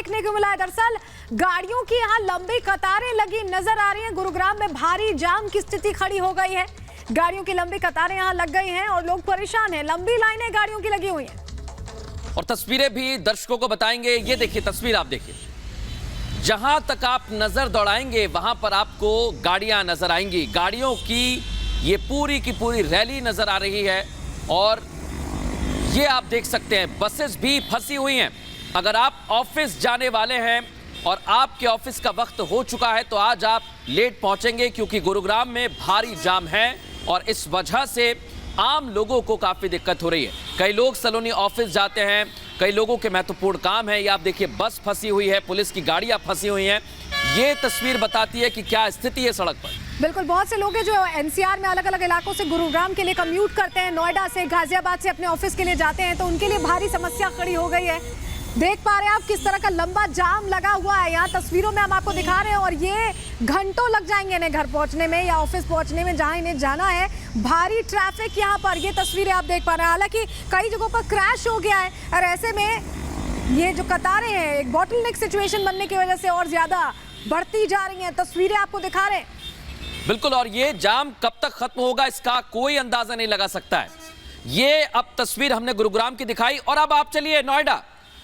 देखने को मिला है। दरअसल गाड़ियों की यहाँ लंबी कतारें लगी नजर आ रही हैं। गुरुग्राम में भारी जाम की स्थिति खड़ी हो गई है। गाड़ियों की लंबी कतारें यहाँ लग गई हैं और लोग परेशान हैं। लंबी लाइनें गाड़ियों की लगी हुई हैं और तस्वीरें भी दर्शकों को बताएंगे। ये देखिए तस्वीर, आप देखिए, जहां तक आप नजर दौड़ाएंगे वहां पर आपको गाड़ियां नजर आएंगी। गाड़ियों की ये पूरी की पूरी रैली नजर आ रही है और ये आप देख सकते हैं बसेस भी फंसी हुई हैं। अगर आप ऑफिस जाने वाले हैं और आपके ऑफिस का वक्त हो चुका है तो आज आप लेट पहुंचेंगे, क्योंकि गुरुग्राम में भारी जाम है और इस वजह से आम लोगों को काफी दिक्कत हो रही है। कई लोग सलोनी ऑफिस जाते हैं, कई लोगों के महत्वपूर्ण काम है। ये आप देखिए बस फंसी हुई है, पुलिस की गाड़ियां फंसी हुई हैं। ये तस्वीर बताती है कि क्या स्थिति है सड़क पर। बिल्कुल, बहुत से लोग हैं जो एनसीआर में अलग अलग इलाकों से गुरुग्राम के लिए कम्यूट करते हैं, नोएडा से, गाजियाबाद से अपने ऑफिस के लिए जाते हैं, तो उनके लिए भारी समस्या खड़ी हो गई है। देख पा रहे हैं आप किस तरह का लंबा जाम लगा हुआ है। यहाँ तस्वीरों में हम आपको दिखा रहे हैं और ये घंटों लग जाएंगे इन्हें घर पहुंचने में या ऑफिस पहुंचने में जहां इन्हें जाना है। भारी ट्रैफिक यहाँ पर, ये तस्वीरें आप देख पा रहे हैं। हालांकि कई जगहों पर क्रैश हो गया है और ऐसे में ये जो कतारें हैं एक बॉटलनेक सिचुएशन बनने की वजह से और ज्यादा बढ़ती जा रही हैं। तस्वीरें आपको दिखा रहे हैं। बिल्कुल, और ये जाम कब तक खत्म होगा इसका कोई अंदाजा नहीं लगा सकता है। ये अब तस्वीर हमने गुरुग्राम की दिखाई और अब आप चलिए नोएडा।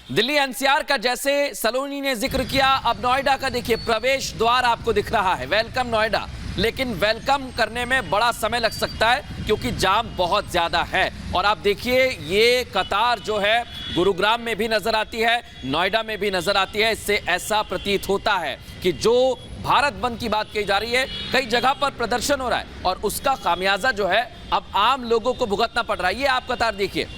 दिल्ली एनसीआर का जैसे सलोनी ने जिक्र किया, अब नोएडा का देखिए प्रवेश द्वार आपको दिख रहा है, वेलकम नोएडा। लेकिन वेलकम करने में बड़ा समय लग सकता है क्योंकि जाम बहुत ज्यादा है। और आप देखिए ये कतार जो है गुरुग्राम में भी नजर आती है, नोएडा में भी नजर आती है। इससे ऐसा प्रतीत होता है कि जो भारत बंद की बात कही जा रही है, कई जगह पर प्रदर्शन हो रहा है और उसका खामियाजा जो है अब आम लोगों को भुगतना पड़ रहा है। ये आप कतार देखिए,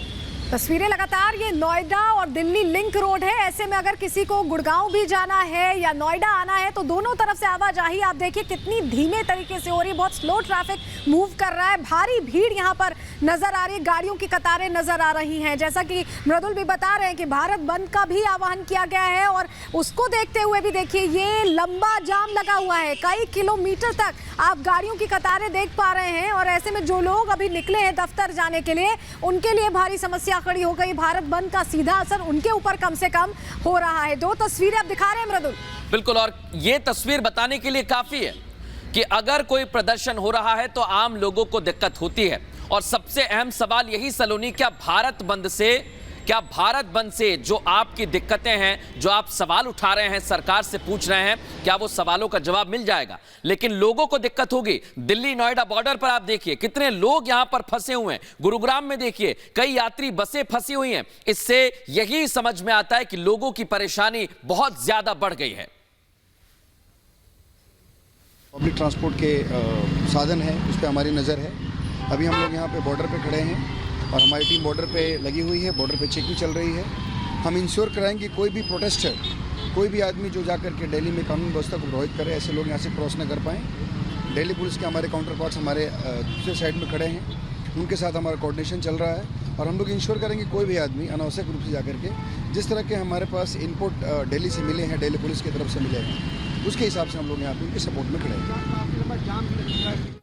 तस्वीरें लगातार, ये नोएडा और दिल्ली लिंक रोड है। ऐसे में अगर किसी को गुड़गांव भी जाना है या नोएडा आना है तो दोनों तरफ से आवाजाही आप देखिए कितनी धीमे तरीके से हो रही है। बहुत स्लो ट्रैफिक मूव कर रहा है। भारी भीड़ यहाँ पर नजर आ रही है, गाड़ियों की कतारें नजर आ रही हैं। जैसा कि मृदुल भी बता रहे हैं कि भारत बंद का भी आह्वान किया गया है और उसको देखते हुए भी देखिए ये लंबा जाम लगा हुआ है। कई किलोमीटर तक आप गाड़ियों की कतारें देख पा रहे हैं और ऐसे में जो लोग अभी निकले हैं दफ्तर जाने के लिए उनके लिए भारी समस्या खड़ी हो गई। भारत बंद का सीधा असर उनके ऊपर कम से कम हो रहा है। दो तस्वीरें आप दिखा रहे हैं मृदुल। बिल्कुल, और ये तस्वीर बताने के लिए काफी है कि अगर कोई प्रदर्शन हो रहा है तो आम लोगों को दिक्कत होती है। और सबसे अहम सवाल यही सलोनी, क्या भारत बंद से जो आपकी दिक्कतें हैं, जो आप सवाल उठा रहे हैं, सरकार से पूछ रहे हैं, क्या वो सवालों का जवाब मिल जाएगा? लेकिन लोगों को दिक्कत होगी। दिल्ली नोएडा बॉर्डर पर आप देखिए कितने लोग यहां पर फंसे हुए हैं। गुरुग्राम में देखिए कई यात्री बसें फंसी हुई हैं। इससे यही समझ में आता है कि लोगों की परेशानी बहुत ज्यादा बढ़ गई है। पब्लिक ट्रांसपोर्ट के साधन है, उस पर हमारी नज़र है। अभी हम लोग यहाँ पे बॉर्डर पे खड़े हैं और हमारी टीम बॉर्डर पे लगी हुई है। बॉर्डर पे चेकिंग चल रही है। हम इंश्योर कराएंगे कोई भी प्रोटेस्टर, कोई भी आदमी जो जाकर के दिल्ली में कानून व्यवस्था को प्रभावित करे, ऐसे लोग यहाँ से क्रॉस न कर पाएँ। दिल्ली पुलिस के हमारे काउंटर पार्ट्स हमारे दूसरे साइड में खड़े हैं, उनके साथ हमारा कोऑर्डिनेशन चल रहा है और हम लोग इंश्योर करेंगे कोई भी आदमी अनावश्यक रूप से जाकर के जिस तरह के हमारे पास इनपुट दिल्ली से मिले हैं, दिल्ली पुलिस की तरफ से मिले हैं, उसके हिसाब से हम लोग यहाँ पे उनके सपोर्ट में खड़े हैं।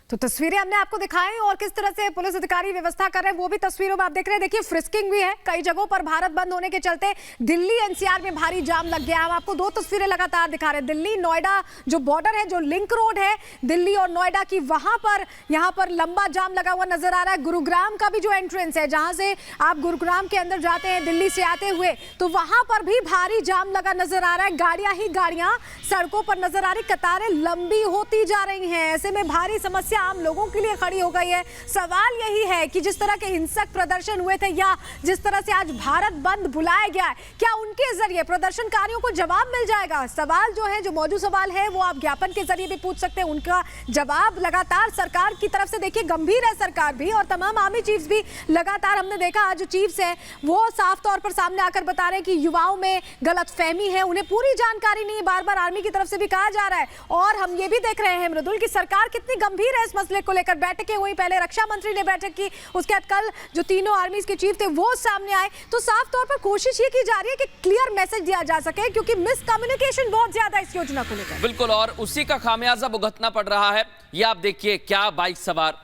तो तस्वीरें हमने आपको दिखाई और किस तरह से पुलिस अधिकारी व्यवस्था कर रहे हैं वो भी तस्वीरों में आप देख रहे हैं। देखिए फ्रिस्किंग भी है कई जगहों पर। भारत बंद होने के चलते दिल्ली एनसीआर में भारी जाम लग गया। हम आपको दो तस्वीरें लगातार दिखा रहे हैं। दिल्ली नोएडा जो बॉर्डर है, जो लिंक रोड है दिल्ली और नोएडा की, वहां पर यहाँ पर लंबा जाम लगा हुआ नजर आ रहा है। गुरुग्राम का भी जो एंट्रेंस है, जहां से आप गुरुग्राम के अंदर जाते हैं दिल्ली से आते हुए, तो वहां पर भी भारी जाम लगा नजर आ रहा है। गाड़ियां ही गाड़ियां सड़कों पर नजर आ रही, कतारें लंबी होती जा रही हैं। ऐसे में भारी समस्या आम लोगों के लिए खड़ी हो गई है। सवाल यही है कि जिस तरह के हिंसक प्रदर्शन हुए थे या जिस तरह से आज भारत बंद बुलाया गया है, क्या उनके जरिए प्रदर्शनकारियों को जवाब मिल जाएगा? सवाल जो है, जो मौजूद सवाल है, वो आप ज्ञापन के जरिए भी पूछ सकते हैं। उनका जवाब लगातार सरकार की तरफ से देखिए गंभीर है। सरकार भी और तमाम आर्मी चीफ्स भी लगातार, हमने देखा आज जो चीफ्स हैं वो साफ तौर पर सामने आकर बता रहे हैं कि युवाओं में गलतफहमी है, उन्हें पूरी जानकारी नहीं है। बार बार आर्मी की तरफ से भी कहा जा रहा है। और हम ये भी देख रहे हैं मृदुल की सरकार कितनी गंभीर है इस मसले को लेकर। बैठकें हुई, पहले रक्षा मंत्री ने बैठक की, उसके बाद कल जो तीनों आर्मीज के चीफ थे वो सामने आए। तो साफ तौर पर कोशिश ये की जा रही है कि क्लियर मैसेज दिया जा सके, क्योंकि मिसकम्युनिकेशन बहुत ज्यादा इस योजना को लेकर। बिल्कुल, और उसी का खामियाजा भुगतना पड़ रहा है। ये आप देखिए, क्या बाइक सवार,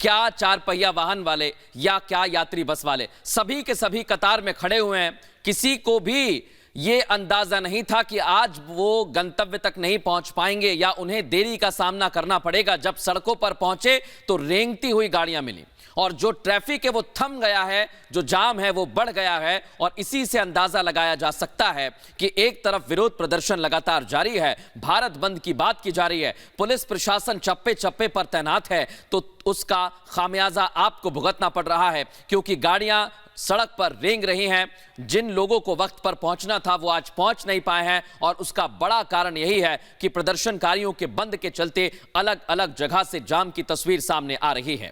क्या चार पहिया वाहन वाले या क्या यात्री बस वाले, सभी के सभी कतार में खड़े हुए हैं। किसी को भी ये अंदाजा नहीं था कि आज वो गंतव्य तक नहीं पहुंच पाएंगे या उन्हें देरी का सामना करना पड़ेगा। जब सड़कों पर पहुंचे तो रेंगती हुई गाड़ियां मिली और जो ट्रैफिक है वो थम गया है, जो जाम है वो बढ़ गया है। और इसी से अंदाजा लगाया जा सकता है कि एक तरफ विरोध प्रदर्शन लगातार जारी है, भारत बंद की बात की जा रही है, पुलिस प्रशासन चप्पे चप्पे पर तैनात है, तो उसका खामियाजा आपको भुगतना पड़ रहा है क्योंकि गाड़ियां सड़क पर रेंग रही हैं। जिन लोगों को वक्त पर पहुंचना था वो आज पहुंच नहीं पाए हैं और उसका बड़ा कारण यही है कि प्रदर्शनकारियों के बंद के चलते अलग अलग जगह से जाम की तस्वीर सामने आ रही है।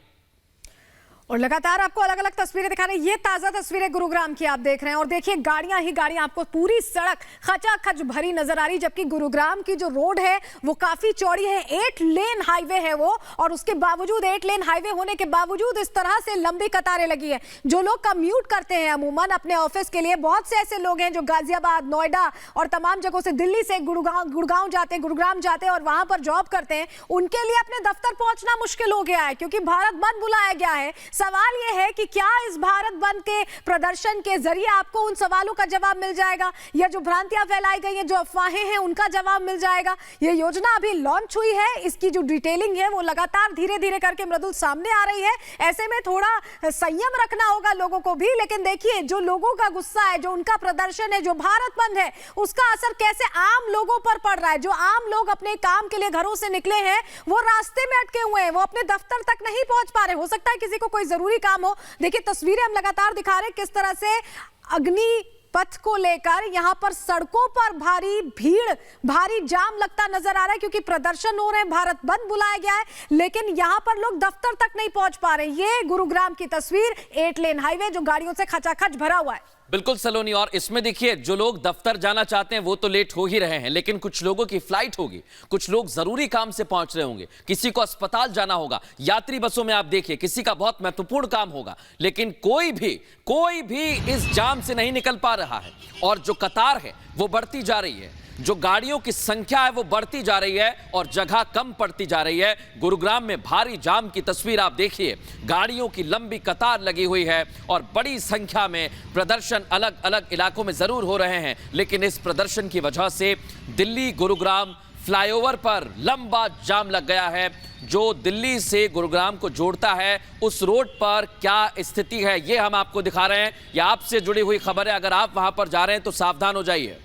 और लगातार आपको अलग अलग तस्वीरें दिखा रहे हैं। ये ताजा तस्वीरें गुरुग्राम की आप देख रहे हैं और देखिए गाड़ियां ही गाड़ियां, आपको पूरी सड़क खचाखच भरी नजर आ रही, जबकि गुरुग्राम की जो रोड है वो काफी चौड़ी है, 8 लेन हाईवे है वो, और उसके बावजूद 8 लेन हाईवे होने के बावजूद इस तरह से लंबी कतारें लगी है। जो लोग कम्यूट करते हैं अमूमन अपने ऑफिस के लिए, बहुत से ऐसे लोग हैं जो गाजियाबाद, नोएडा और तमाम जगहों से, दिल्ली से गुड़गांव जाते हैं, गुरुग्राम जाते हैं और वहां पर जॉब करते हैं, उनके लिए अपने दफ्तर पहुंचना मुश्किल हो गया है क्योंकि भारत बंद बुलाया गया है। सवाल यह है कि क्या इस भारत बंद के प्रदर्शन के जरिए आपको उन सवालों का जवाब मिल जाएगा या जो भ्रांतियां फैलाई गई हैं, जो अफवाहें हैं, उनका जवाब मिल जाएगा। यह योजना अभी लॉन्च हुई है, इसकी जो डिटेलिंग है वो लगातार धीरे धीरे करके मृदुल सामने आ रही है। ऐसे में थोड़ा संयम रखना होगा लोगों को भी। लेकिन देखिए जो लोगों का गुस्सा है, जो उनका प्रदर्शन है, जो भारत बंद है, उसका असर कैसे आम लोगों पर पड़ रहा है। जो आम लोग अपने काम के लिए घरों से निकले हैं वो रास्ते में अटके हुए हैं, वो अपने दफ्तर तक नहीं पहुंच पा रहे। हो सकता है किसी को कोई जरूरी काम हो। देखिए तस्वीरें हम लगातार दिखा रहे हैं किस तरह से अग्निपथ को लेकर यहां पर सड़कों पर भारी भीड़, भारी जाम लगता नजर आ रहा है क्योंकि प्रदर्शन हो रहे हैं, भारत बंद बुलाया गया है, लेकिन यहां पर लोग दफ्तर तक नहीं पहुंच पा रहे। ये गुरुग्राम की तस्वीर, 8 लेन हाईवे जो गाड़ियों से खचाखच भरा हुआ है। बिल्कुल सलोनी, और इसमें देखिए जो लोग दफ्तर जाना चाहते हैं वो तो लेट हो ही रहे हैं, लेकिन कुछ लोगों की फ्लाइट होगी, कुछ लोग जरूरी काम से पहुंच रहे होंगे, किसी को अस्पताल जाना होगा, यात्री बसों में आप देखिए किसी का बहुत महत्वपूर्ण काम होगा, लेकिन कोई भी इस जाम से नहीं निकल पा रहा है। और जो कतार है वो बढ़ती जा रही है, जो गाड़ियों की संख्या है वो बढ़ती जा रही है और जगह कम पड़ती जा रही है। गुरुग्राम में भारी जाम की तस्वीर आप देखिए, गाड़ियों की लंबी कतार लगी हुई है और बड़ी संख्या में प्रदर्शन अलग अलग इलाकों में जरूर हो रहे हैं, लेकिन इस प्रदर्शन की वजह से दिल्ली गुरुग्राम फ्लाईओवर पर लंबा जाम लग गया है। जो दिल्ली से गुरुग्राम को जोड़ता है उस रोड पर क्या स्थिति है ये हम आपको दिखा रहे हैं। यह आपसे जुड़ी हुई खबर है, अगर आप वहां पर जा रहे हैं तो सावधान हो जाइए।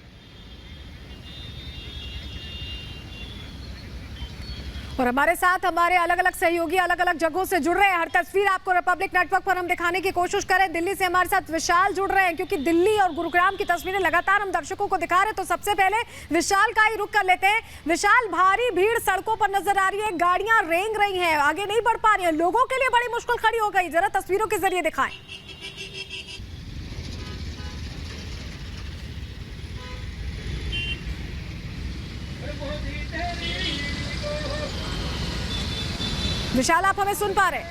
और हमारे साथ हमारे अलग अलग सहयोगी अलग अलग जगहों से जुड़ रहे हैं। हर तस्वीर आपको रिपब्लिक नेटवर्क पर हम दिखाने की कोशिश करें। दिल्ली से हमारे साथ विशाल जुड़ रहे हैं क्योंकि दिल्ली और गुरुग्राम की तस्वीरें लगातार हम दर्शकों को दिखा रहे हैं। तो सबसे पहले विशाल का ही रुख कर लेते हैं। विशाल, भारी भीड़ सड़कों पर नजर आ रही है, गाड़ियां रेंग रही हैं, आगे नहीं बढ़ पा रही है, लोगों के लिए बड़ी मुश्किल खड़ी हो गई, जरा तस्वीरों के जरिए दिखाएं। विशाल, आप हमें सुन पा रहे हैं?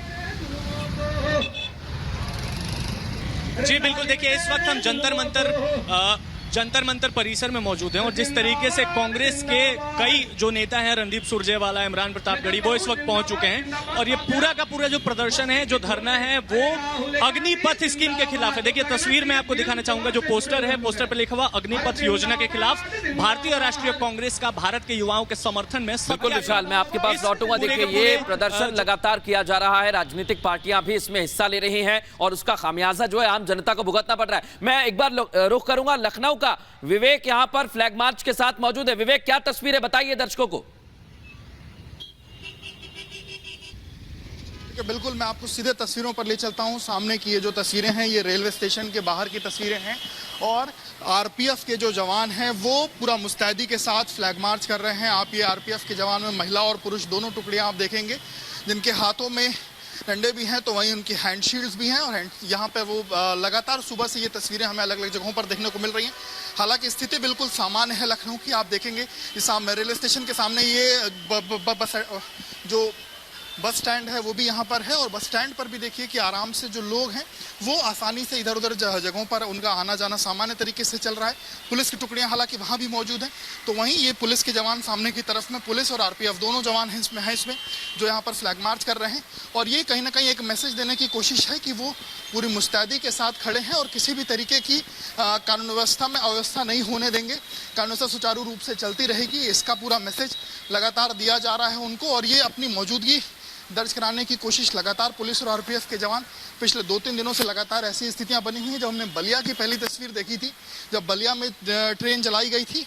जी बिल्कुल, देखिए इस वक्त हम जंतर मंतर परिसर में मौजूद हैं और जिस तरीके से कांग्रेस के कई जो नेता हैं, रणदीप सुरजेवाला, इमरान प्रतापगढ़ी, वो इस वक्त पहुंच चुके हैं और ये पूरा का पूरा जो प्रदर्शन है, जो धरना है, वो अग्निपथ स्कीम के खिलाफ है। देखिए तस्वीर में आपको दिखाना चाहूंगा, जो पोस्टर है, पोस्टर पर लिखा हुआ अग्निपथ योजना के खिलाफ भारतीय राष्ट्रीय कांग्रेस का भारत के युवाओं के समर्थन में। बिल्कुल विशाल, मैं आपके पास लौटूंगा। देखिए ये प्रदर्शन लगातार किया जा रहा है, राजनीतिक पार्टियां भी इसमें हिस्सा ले रही हैं और उसका खामियाजा जो है आम जनता को भुगतना पड़ रहा है। मैं एक बार रुख करूंगा लखनऊ का। विवेक यहां पर फ्लैग मार्च के साथ मौजूद है। विवेक, क्या तस्वीरें बताइए दर्शकों को। बिल्कुल, मैं आपको सीधे तस्वीरों पर ले चलता हूं। सामने की ये जो तस्वीरें हैं ये रेलवे स्टेशन के बाहर की तस्वीरें हैं और आरपीएफ के जो जवान हैं वो पूरा मुस्तैदी के साथ फ्लैग मार्च कर रहे हैं। आप ये आरपीएफ के जवान में महिला और पुरुष दोनों टुकड़ियां आप देखेंगे जिनके हाथों में डंडे भी हैं, तो वहीं उनकी हैंड शील्ड्स भी हैं और यहाँ पे वो लगातार सुबह से ये तस्वीरें हमें अलग अलग जगहों पर देखने को मिल रही हैं। हालांकि स्थिति बिल्कुल सामान्य है लखनऊ की। आप देखेंगे इस रेलवे स्टेशन के सामने ये जो बस स्टैंड है वो भी यहाँ पर है, और बस स्टैंड पर भी देखिए कि आराम से जो लोग हैं वो आसानी से इधर उधर जगहों पर उनका आना जाना सामान्य तरीके से चल रहा है। पुलिस की टुकड़ियां हालांकि वहाँ भी मौजूद हैं, तो वहीं ये पुलिस के जवान सामने की तरफ में, पुलिस और आरपीएफ दोनों जवान हैं इसमें जो यहाँ पर फ्लैग मार्च कर रहे हैं। और ये कहीं ना कहीं एक मैसेज देने की कोशिश है कि वो पूरी मुस्तैदी के साथ खड़े हैं और किसी भी तरीके की कानून व्यवस्था में अव्यवस्था नहीं होने देंगे, कानून व्यवस्था सुचारू रूप से चलती रहेगी। इसका पूरा मैसेज लगातार दिया जा रहा है उनको, और ये अपनी मौजूदगी दर्ज कराने की कोशिश लगातार पुलिस और आरपीएफ के जवान पिछले 2-3 दिनों से लगातार ऐसी स्थितियां बनी हुई हैं। जब हमने बलिया की पहली तस्वीर देखी थी, जब बलिया में ट्रेन जलाई गई थी,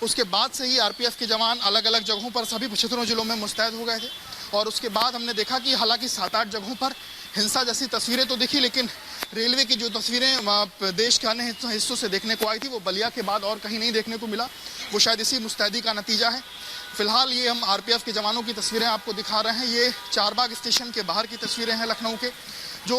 उसके बाद से ही आरपीएफ के जवान अलग अलग जगहों पर सभी 75 जिलों में मुस्तैद हो गए थे। और उसके बाद हमने देखा कि हालांकि 7-8 जगहों पर हिंसा जैसी तस्वीरें तो दिखी, लेकिन रेलवे की जो तस्वीरें देश के अन्य हिस्सों से देखने को आई थी वो बलिया के बाद और कहीं नहीं देखने को मिला। वो शायद इसी मुस्तैदी का नतीजा है। फिलहाल ये हम आरपीएफ के जवानों की तस्वीरें आपको दिखा रहे हैं। ये चारबाग स्टेशन के बाहर की तस्वीरें हैं लखनऊ के, जो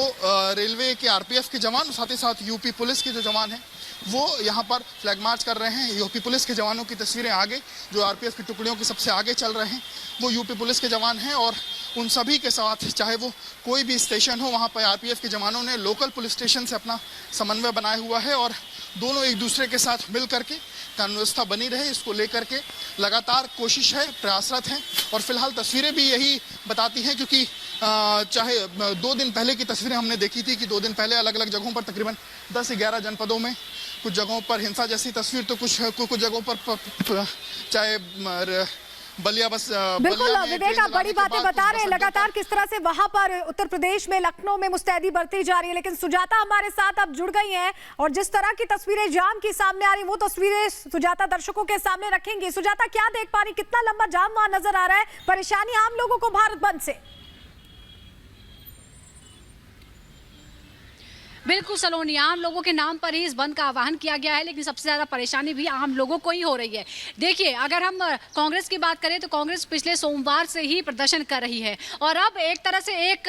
रेलवे के आरपीएफ के जवान, साथ ही साथ यूपी पुलिस के जो जवान हैं वो यहाँ पर फ्लैग मार्च कर रहे हैं। यूपी पुलिस के जवानों की तस्वीरें आगे, जो आरपीएफ की टुकड़ियों के सबसे आगे चल रहे हैं वो यूपी पुलिस के जवान हैं, और उन सभी के साथ चाहे वो कोई भी स्टेशन हो वहाँ पर आरपीएफ के जवानों ने लोकल पुलिस स्टेशन से अपना समन्वय बनाया हुआ है, और दोनों एक दूसरे के साथ मिल करके कानून व्यवस्था बनी रहे इसको लेकर के लगातार कोशिश है, प्रयासरत हैं। और फिलहाल तस्वीरें भी यही बताती हैं, क्योंकि चाहे 2 दिन पहले की तस्वीरें हमने देखी थी कि 2 दिन पहले अलग अलग जगहों पर तकरीबन 10-11 जनपदों में कुछ जगहों पर हिंसा जैसी तस्वीर, तो कुछ जगहों पर चाहे बलिया बस बिल्कुल विवेक, आप बड़ी बातें बता रहे हैं लगातार किस तरह से वहां पर उत्तर प्रदेश में लखनऊ में मुस्तैदी बढ़ती जा रही है, लेकिन सुजाता हमारे साथ अब जुड़ गई हैं और जिस तरह की तस्वीरें जाम की सामने आ रही वो तस्वीरें सुजाता दर्शकों के सामने रखेंगी। सुजाता, क्या देख पा रही, कितना लंबा जाम वहां नजर आ रहा है, परेशानी आम लोगों को भारत बंद से? बिल्कुल सलोनी, आम लोगों के नाम पर ही इस बंद का आह्वान किया गया है, लेकिन सबसे ज़्यादा परेशानी भी आम लोगों को ही हो रही है। देखिए, अगर हम कांग्रेस की बात करें तो कांग्रेस पिछले सोमवार से ही प्रदर्शन कर रही है, और अब एक तरह से एक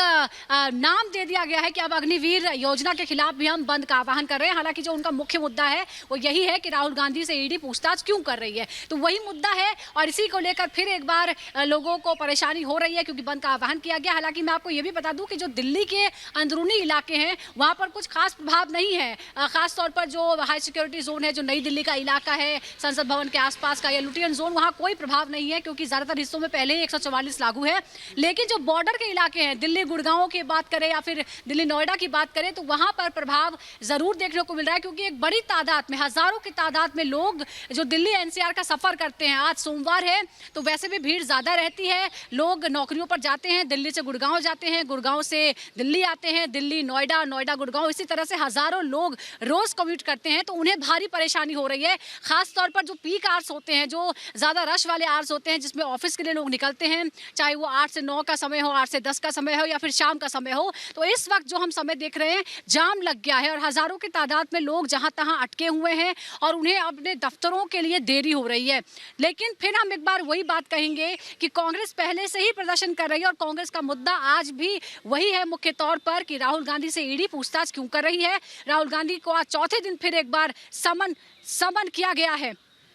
नाम दे दिया गया है कि अब अग्निवीर योजना के खिलाफ भी हम बंद का आह्वान कर रहे हैं। हालांकि जो उनका मुख्य मुद्दा है वो यही है कि राहुल गांधी से ईडी पूछताछ क्यों कर रही है, तो वही मुद्दा है, और इसी को लेकर फिर एक बार लोगों को परेशानी हो रही है क्योंकि बंद का आह्वान किया गया। हालांकि मैं आपको ये भी बता दूं कि जो दिल्ली के अंदरूनी इलाके हैं वहाँ पर कुछ खास प्रभाव नहीं है, खास तौर पर जो हाई सिक्योरिटी जोन है, जो नई दिल्ली का इलाका है, संसद भवन के आसपास का या लुटियन जोन, वहाँ कोई प्रभाव नहीं है क्योंकि ज़्यादातर हिस्सों में पहले ही 144 लागू है। लेकिन जो बॉर्डर के इलाके हैं, दिल्ली गुड़गांव की बात करें या फिर दिल्ली नोएडा की बात करें, तो वहाँ पर प्रभाव ज़रूर देखने को मिल रहा है, क्योंकि एक बड़ी तादाद में, हज़ारों की तादाद में लोग जो दिल्ली एनसीआर का सफ़र करते हैं, आज सोमवार है तो वैसे भी भीड़ ज़्यादा रहती है, लोग नौकरियों पर जाते हैं, दिल्ली से गुड़गांव जाते हैं, गुड़गांव से दिल्ली आते हैं, दिल्ली नोएडा, नोएडा गुड़गांव, इसी तरह से हज़ारों लोग रोज कम्यूट करते हैं, तो उन्हें भारी परेशानी हो रही है। खास तौर पर जो पीक आवर्स होते हैं, जो ज़्यादा रश वाले आवर्स होते हैं, जिसमें ऑफिस के लिए लोग निकलते हैं, चाहे वो 8 से 9 का समय हो, 8 से 10 का समय हो या फिर शाम का समय हो, तो इस वक्त जो हम समय देख रहे हैं जाम लग गया है और हज़ारों की तादाद में लोग जहाँ तहाँ अटके हुए हैं और उन्हें अपने दफ्तरों के लिए देरी हो रही है। लेकिन फिर हम एक बार वही बात कहेंगे कि कांग्रेस पहले से ही प्रदर्शन कर रही है और कांग्रेस का मुद्दा आज भी वही है मुख्य तौर पर कि राहुल गांधी से ईडी पूछताछ क्यों कर रही है। राहुल गांधी को आज चौथे दिन फिर एक बार समन किया गया है